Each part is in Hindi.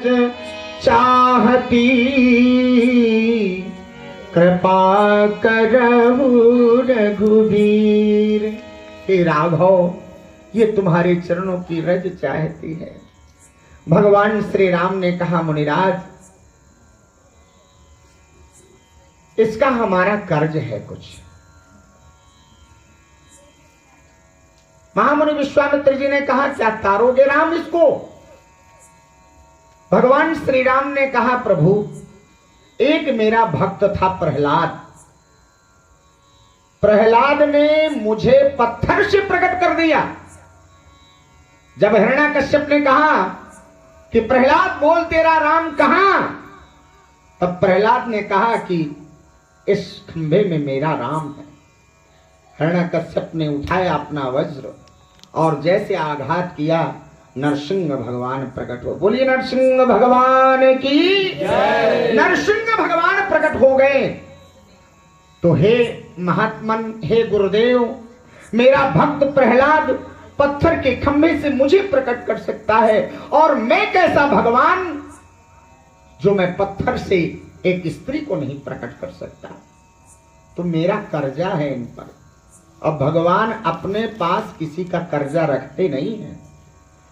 रज चाहती, कृपा करहु रघुवीर। हे राघव, ये तुम्हारे चरणों की रज चाहती है। भगवान श्री राम ने कहा, मुनिराज, इसका हमारा कर्ज है कुछ। महामुनि विश्वामित्र जी ने कहा, क्या तारोगे राम इसको? भगवान श्री राम ने कहा, प्रभु, एक मेरा भक्त था प्रहलाद। प्रहलाद ने मुझे पत्थर से प्रकट कर दिया। जब हिरण्याकश्यप ने कहा कि प्रहलाद बोल तेरा राम कहां, तब प्रहलाद ने कहा कि इस खंभे में मेरा राम है। हिरण्याकश्यप ने उठाया अपना वज्र और जैसे आघात किया, नरसिंह भगवान प्रकट हो। बोलिए नरसिंह भगवान की जय। नरसिंह भगवान प्रकट हो गए। तो हे महात्मन, हे गुरुदेव, मेरा भक्त प्रहलाद पत्थर के खंभे से मुझे प्रकट कर सकता है, और मैं कैसा भगवान जो मैं पत्थर से एक स्त्री को नहीं प्रकट कर सकता। तो मेरा कर्जा है इन पर। अब भगवान अपने पास किसी का कर्जा रखते नहीं है।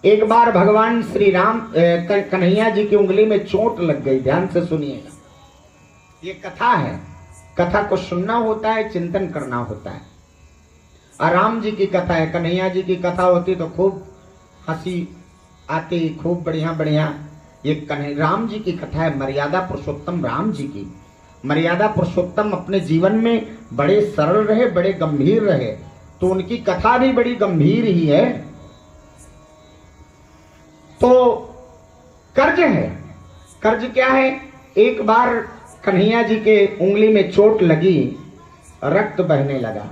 एक बार भगवान श्री राम कन्हैया जी की उंगली में चोट लग गई। ध्यान से सुनिएगा, ये कथा है। कथा को सुनना होता है, चिंतन करना होता है। और राम जी की कथा है, कन्हैया जी की कथा होती तो खूब हंसी आती, खूब बढ़िया बढ़िया। ये राम जी की कथा है, मर्यादा पुरुषोत्तम राम जी की। मर्यादा पुरुषोत्तम अपने जीवन में बड़े सरल रहे, बड़े गंभीर रहे, तो उनकी कथा भी बड़ी गंभीर ही है। तो कर्ज है। कर्ज क्या है? एक बार कन्हैया जी के उंगली में चोट लगी, रक्त बहने लगा।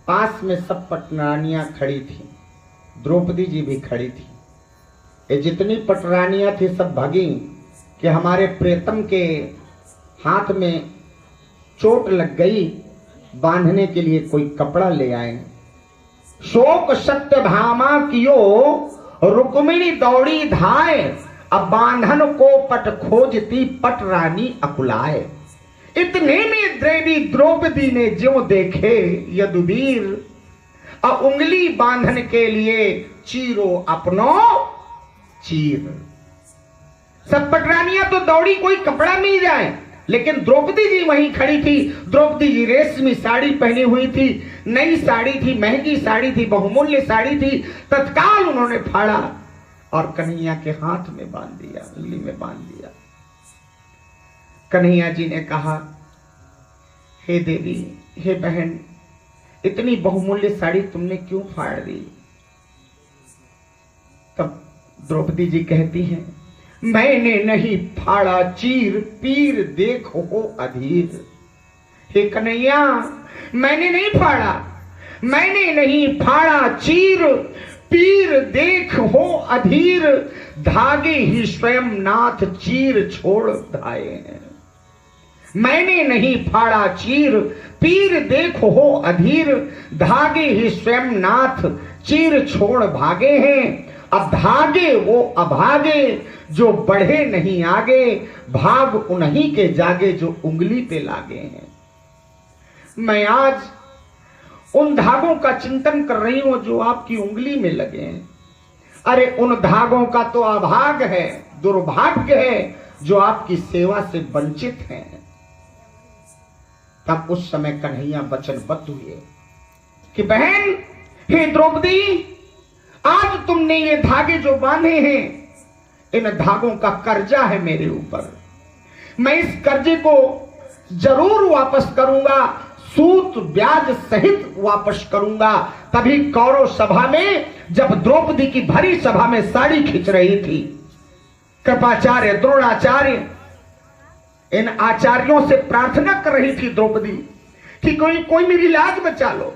पास में सब पटरानियां खड़ी थी, द्रौपदी जी भी खड़ी थी। ये जितनी पटरानियां थी सब भागी कि हमारे प्रियतम के हाथ में चोट लग गई, बांधने के लिए कोई कपड़ा ले आए। शोक सत्य भामा कियो, रुक्मिणी दौड़ी धाय, अब बांधन को पट खोजती पट रानी अकुलाए। इतने में देवी द्रौपदी ने ज्यों देखे यदुवीर, अब उंगली बांधन के लिए चीरो अपनो चीर। सब पटरानियां तो दौड़ी कोई कपड़ा मिल जाए, लेकिन द्रौपदी जी वहीं खड़ी थी। द्रौपदी जी रेशमी साड़ी पहनी हुई थी, नई साड़ी थी, महंगी साड़ी थी, बहुमूल्य साड़ी थी। तत्काल उन्होंने फाड़ा और कन्हैया के हाथ में बांध दिया, उंगली में बांध दिया। कन्हैया जी ने कहा, हे देवी, हे बहन, इतनी बहुमूल्य साड़ी तुमने क्यों फाड़ दी? तब द्रौपदी जी कहती हैं, मैंने नहीं फाड़ा चीर, पीर देखो अधीर। हे कन्हैया, मैंने नहीं फाड़ा, मैंने नहीं फाड़ा चीर, पीर देख हो अधीर। धागे ही स्वयं नाथ चीर छोड़ धाए हैं। मैंने नहीं फाड़ा चीर, पीर देख हो अधीर। धागे ही स्वयं नाथ चीर छोड़ भागे हैं। अब धागे वो अभागे, जो बढ़े नहीं आगे। भाग उन्हीं के जागे, जो उंगली पे लागे हैं। मैं आज उन धागों का चिंतन कर रही हूं जो आपकी उंगली में लगे हैं। अरे उन धागों का तो अभाग है, दुर्भाग्य है, जो आपकी सेवा से वंचित हैं। तब उस समय कन्हैया वचनबद्ध हुए कि बहन, हे द्रौपदी, आज तुमने ये धागे जो बांधे हैं, इन धागों का कर्जा है मेरे ऊपर। मैं इस कर्जे को जरूर वापस करूंगा, सूत ब्याज सहित वापस करूंगा। तभी कौरव सभा में, जब द्रौपदी की भरी सभा में साड़ी खींच रही थी, कृपाचार्य, द्रोणाचार्य, इन आचार्यों से प्रार्थना कर रही थी द्रौपदी कि कोई मेरी लाज बचा लो।